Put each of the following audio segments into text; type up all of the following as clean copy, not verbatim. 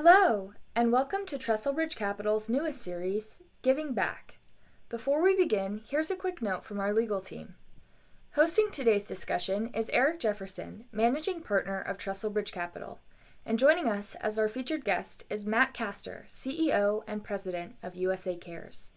Hello, and welcome to Trestlebridge Capital's newest series, Giving Back. Before we begin, here's a quick note from our legal team. Hosting today's discussion is Eric Jefferson, Managing Partner of Trestlebridge Capital, and joining us as our featured guest is Matt Castor, CEO and President of USA Cares.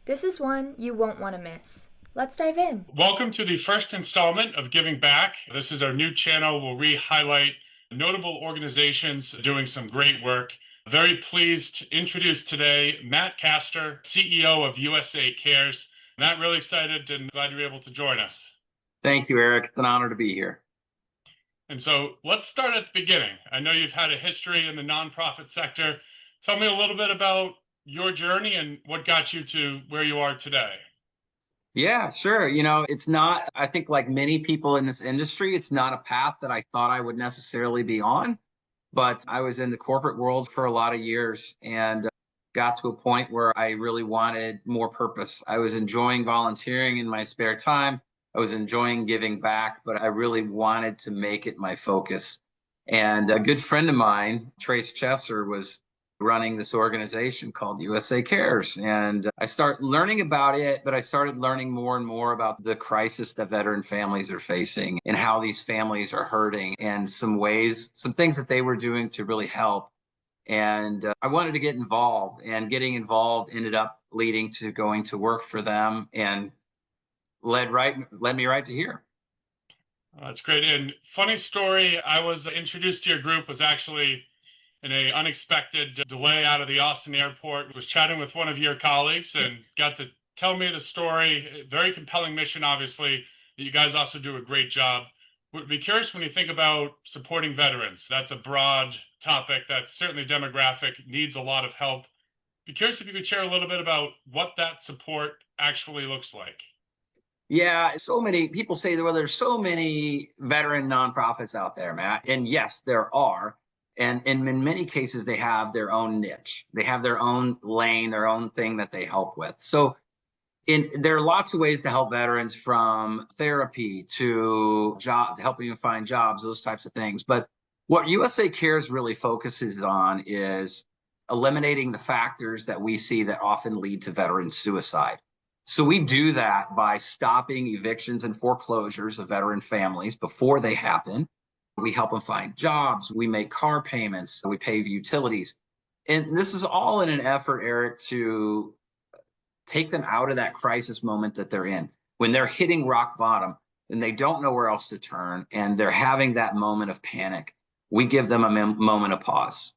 This is one you won't want to miss. Let's dive in. Welcome to the first installment of Giving Back. This is our new channel where we highlight notable organizations doing some great work. Very pleased to introduce today Matt Castor, CEO of USA Cares. Matt, really excited and glad you're able to join us. Thank you, Eric. It's an honor to be here. And so let's start at the beginning. I know you've had a history in the nonprofit sector. Tell me a little bit about your journey and what got you to where you are today. Yeah, sure. It's not, I think like many people in this industry, it's not a path that I thought I would necessarily be on, but I was in the corporate world for a lot of years and got to a point where I really wanted more purpose. I was enjoying volunteering in my spare time. I was enjoying giving back, but I really wanted to make it my focus. And a good friend of mine, Trace Chesser, was running this organization called USA Cares. And I started learning about it, but I started learning more and more about the crisis that veteran families are facing and how these families are hurting and some things that they were doing to really help. And I wanted to get involved, and getting involved ended up leading to going to work for them and led me right to here. That's great. And funny story, I was introduced to your group was actually in an unexpected delay out of the Austin airport. Was chatting with one of your colleagues and got to tell me the story. Very compelling mission, obviously. You guys also do a great job. Would be curious when you think about supporting veterans. That's a broad topic that's certainly demographic, needs a lot of help. Be curious if you could share a little bit about what that support actually looks like. Yeah, so many people say that, well, there's so many veteran nonprofits out there, Matt. And yes, there are. And in many cases, they have their own niche. They have their own lane, their own thing that they help with. So there are lots of ways to help veterans, from therapy to jobs, helping them find jobs, those types of things. But what USA Cares really focuses on is eliminating the factors that we see that often lead to veteran suicide. So we do that by stopping evictions and foreclosures of veteran families before they happen. We help them find jobs. We make car payments. We pay utilities. And this is all in an effort, Eric, to take them out of that crisis moment that they're in. When they're hitting rock bottom and they don't know where else to turn and they're having that moment of panic, we give them a moment of pause.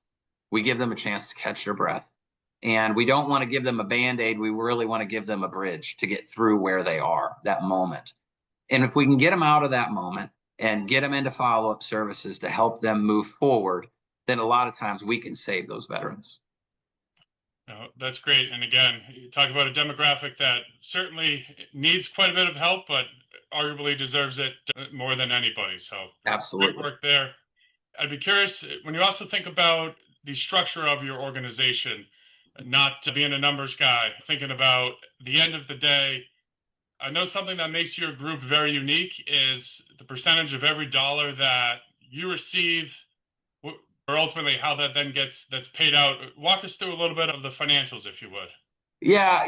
We give them a chance to catch their breath. And we don't want to give them a Band-Aid. We really want to give them a bridge to get through where they are, that moment. And if we can get them out of that moment and get them into follow-up services to help them move forward, then a lot of times we can save those veterans. No, that's great. And again, you talk about a demographic that certainly needs quite a bit of help, but arguably deserves it more than anybody. So Absolutely. Great work there. I'd be curious when you also think about the structure of your organization, not to being a numbers guy, thinking about the end of the day. I know something that makes your group very unique is the percentage of every dollar that you receive, or ultimately how that then that's paid out. Walk us through a little bit of the financials, if you would. Yeah,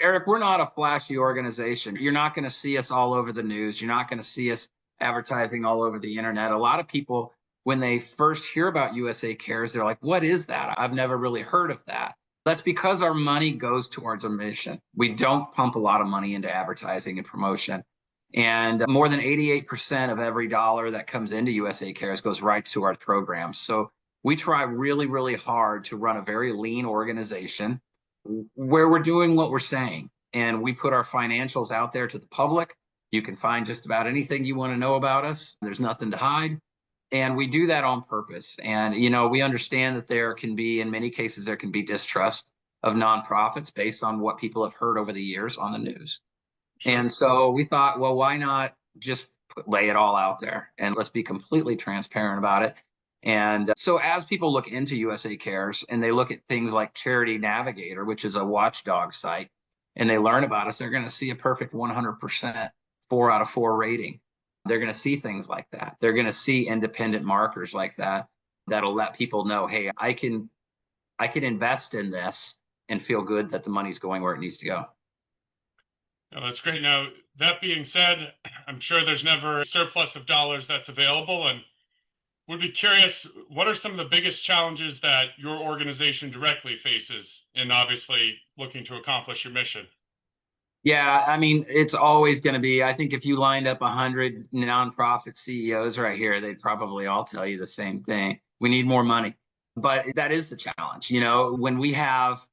Eric, we're not a flashy organization. You're not going to see us all over the news. You're not going to see us advertising all over the internet. A lot of people, when they first hear about USA Cares, they're like, what is that? I've never really heard of that. That's because our money goes towards our mission. We don't pump a lot of money into advertising and promotion. And more than 88% of every dollar that comes into USA Cares goes right to our programs. So we try really, really hard to run a very lean organization where we're doing what we're saying. And we put our financials out there to the public. You can find just about anything you want to know about us. There's nothing to hide. And we do that on purpose. And, we understand that in many cases, there can be distrust of nonprofits based on what people have heard over the years on the news. And so we thought, well, why not just lay it all out there and let's be completely transparent about it. And so as people look into USA Cares and they look at things like Charity Navigator, which is a watchdog site, and they learn about us, they're going to see a perfect 100% 4 out of 4 rating. They're going to see things like that. They're going to see independent markers like that that'll let people know, hey, I can I can invest in this and feel good that the money's going where it needs to go. No, that's great. Now, that being said, I'm sure there's never a surplus of dollars that's available, and would be curious, what are some of the biggest challenges that your organization directly faces in obviously looking to accomplish your mission? Yeah, I mean, it's always going to be, I think if you lined up 100 nonprofit CEOs right here, they'd probably all tell you the same thing. We need more money. But that is the challenge. When we have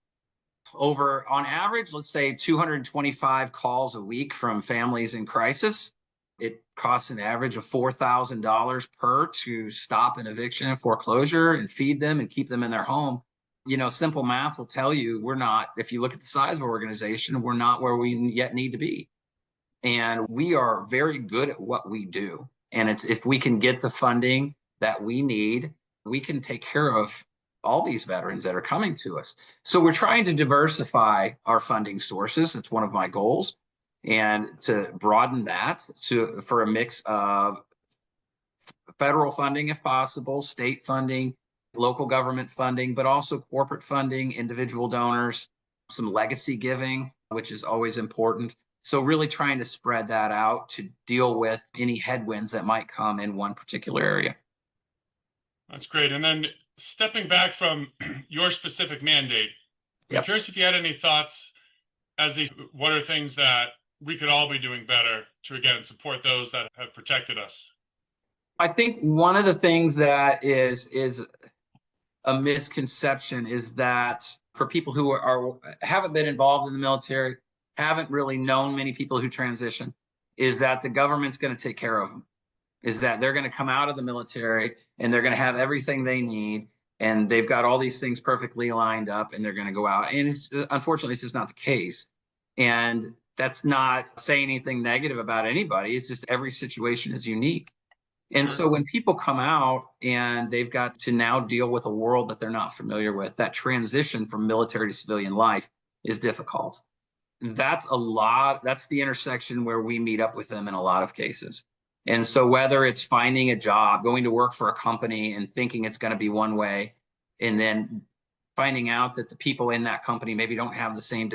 over, on average, let's say 225 calls a week from families in crisis, it costs an average of $4,000 per to stop an eviction and foreclosure and feed them and keep them in their home. Simple math will tell you we're not, if you look at the size of our organization, we're not where we yet need to be. And we are very good at what we do. And it's, if we can get the funding that we need, we can take care of all these veterans that are coming to us. So we're trying to diversify our funding sources. It's one of my goals. And to broaden that for a mix of federal funding, if possible, state funding, local government funding, but also corporate funding, individual donors, some legacy giving, which is always important. So really trying to spread that out to deal with any headwinds that might come in one particular area. That's great. And then stepping back from your specific mandate, I'm curious if you had any thoughts what are things that we could all be doing better to, again, support those that have protected us? I think one of the things that is a misconception is that for people who haven't been involved in the military, haven't really known many people who transition, is that the government's going to take care of them, is that they're going to come out of the military and they're going to have everything they need and they've got all these things perfectly lined up and they're going to go out. And unfortunately, it's just not the case. And that's not saying anything negative about anybody. It's just every situation is unique. And so when people come out and they've got to now deal with a world that they're not familiar with, that transition from military to civilian life is difficult. That's the intersection where we meet up with them in a lot of cases. And so whether it's finding a job, going to work for a company and thinking it's going to be one way, and then finding out that the people in that company maybe don't have the same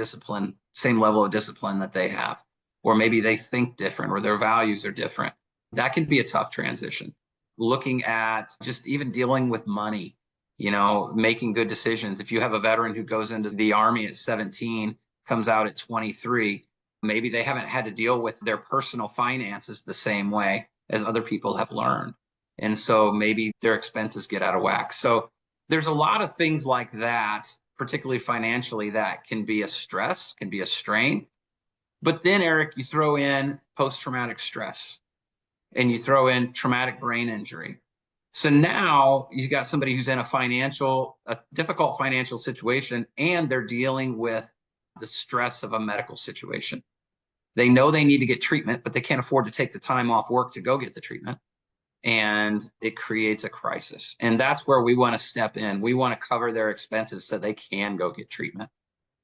level of discipline that they have, or maybe they think different or their values are different. That can be a tough transition. Looking at just even dealing with money, making good decisions. If you have a veteran who goes into the Army at 17, comes out at 23, maybe they haven't had to deal with their personal finances the same way as other people have learned. And so maybe their expenses get out of whack. So there's a lot of things like that, particularly financially, that can be a stress, can be a strain. But then, Eric, you throw in post-traumatic stress and you throw in traumatic brain injury. So now you got somebody who's in a difficult financial situation, and they're dealing with the stress of a medical situation. They know they need to get treatment, but they can't afford to take the time off work to go get the treatment. And it creates a crisis. And that's where we want to step in. We want to cover their expenses so they can go get treatment.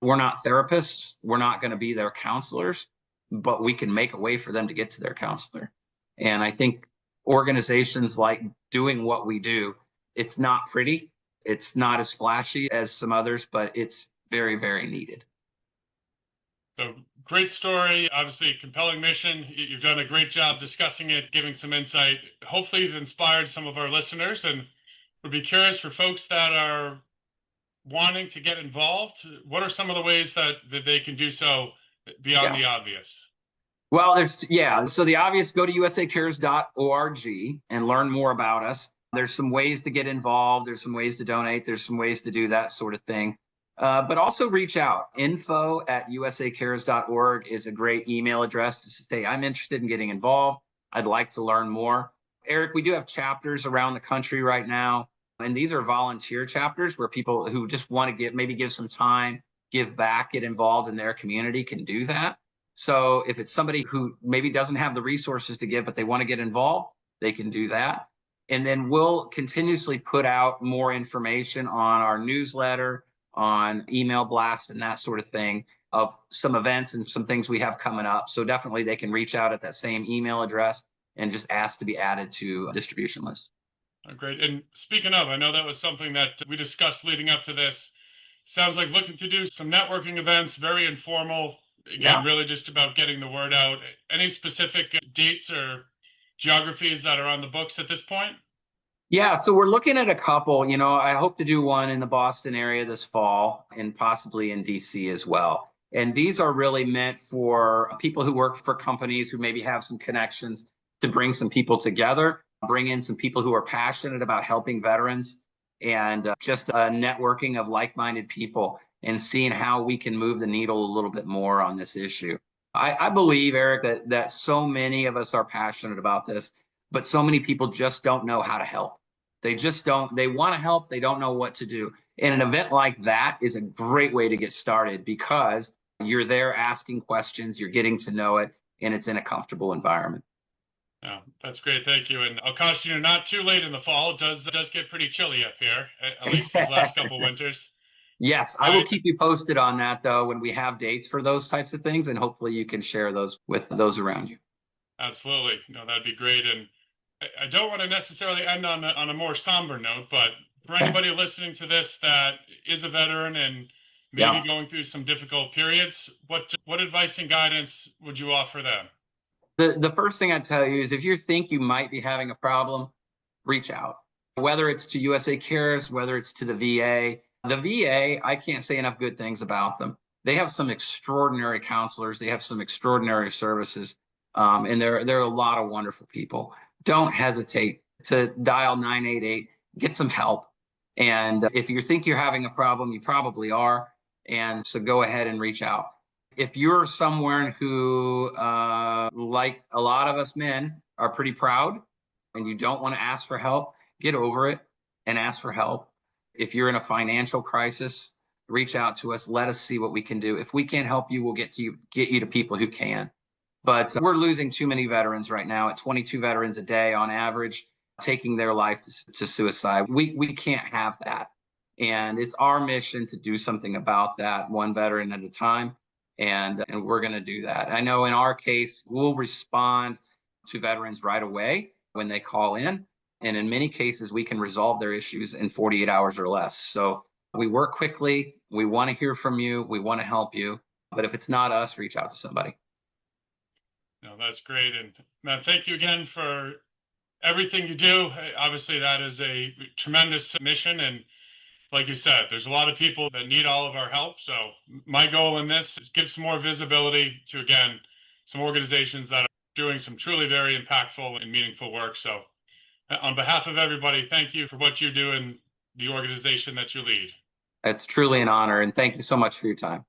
We're not therapists. We're not going to be their counselors, but we can make a way for them to get to their counselor. And I think organizations like doing what we do, it's not pretty. It's not as flashy as some others, but it's very, very needed. So great story, obviously compelling mission. You've done a great job discussing it, giving some insight. Hopefully you've inspired some of our listeners, and would be curious for folks that are wanting to get involved. What are some of the ways that they can do so beyond the obvious? Well, so the obvious, go to usacares.org and learn more about us. There's some ways to get involved. There's some ways to donate. There's some ways to do that sort of thing. But also reach out. info@usacares.org is a great email address to say, I'm interested in getting involved. I'd like to learn more. Eric, we do have chapters around the country right now. And these are volunteer chapters where people who just want to give some time, give back, get involved in their community can do that. So if it's somebody who maybe doesn't have the resources to give, but they want to get involved, they can do that. And then we'll continuously put out more information on our newsletter, on email blasts and that sort of thing, of some events and some things we have coming up. So definitely they can reach out at that same email address and just ask to be added to a distribution list. Great. And speaking of, I know that was something that we discussed leading up to this. sounds like looking to do some networking events, very informal. Again, really just about getting the word out. Any specific dates or geographies that are on the books at this point? Yeah, so we're looking at a couple. I hope to do one in the Boston area this fall and possibly in DC as well. And these are really meant for people who work for companies who maybe have some connections to bring some people together, bring in some people who are passionate about helping veterans, and just a networking of like-minded people and seeing how we can move the needle a little bit more on this issue. I believe, Eric, that so many of us are passionate about this, but so many people just don't know how to help. They just don't, they want to help, they don't know what to do. And an event like that is a great way to get started because you're there asking questions, you're getting to know it, and it's in a comfortable environment. Oh, that's great. Thank you. And I'll caution you, not too late in the fall. It does get pretty chilly up here, at least these last couple winters. Yes, I will keep you posted on that, though, when we have dates for those types of things, and hopefully you can share those with those around you. Absolutely. No, that'd be great. And I don't want to necessarily end on a more somber note, but for anybody listening to this that is a veteran and maybe going through some difficult periods, what advice and guidance would you offer them? The first thing I'd tell you is if you think you might be having a problem, reach out. Whether it's to USA Cares, whether it's to the VA. The VA, I can't say enough good things about them. They have some extraordinary counselors. They have some extraordinary services, and they're a lot of wonderful people. Don't hesitate to dial 988, get some help. And if you think you're having a problem, you probably are. And so go ahead and reach out. If you're someone who, like a lot of us men, are pretty proud and you don't want to ask for help, get over it and ask for help. If you're in a financial crisis, reach out to us. Let us see what we can do. If we can't help you, we'll get you to people who can. But we're losing too many veterans right now at 22 veterans a day on average, taking their life to suicide. We can't have that. And it's our mission to do something about that, one veteran at a time. And we're going to do that. I know in our case, we'll respond to veterans right away when they call in. And in many cases, we can resolve their issues in 48 hours or less. So we work quickly. We want to hear from you. We want to help you. But if it's not us, reach out to somebody. No, that's great. And Matt, thank you again for everything you do. Obviously, that is a tremendous mission. And like you said, there's a lot of people that need all of our help. So my goal in this is give some more visibility to, again, some organizations that are doing some truly very impactful and meaningful work. So on behalf of everybody, thank you for what you do in the organization that you lead. It's truly an honor. And thank you so much for your time.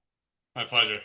My pleasure.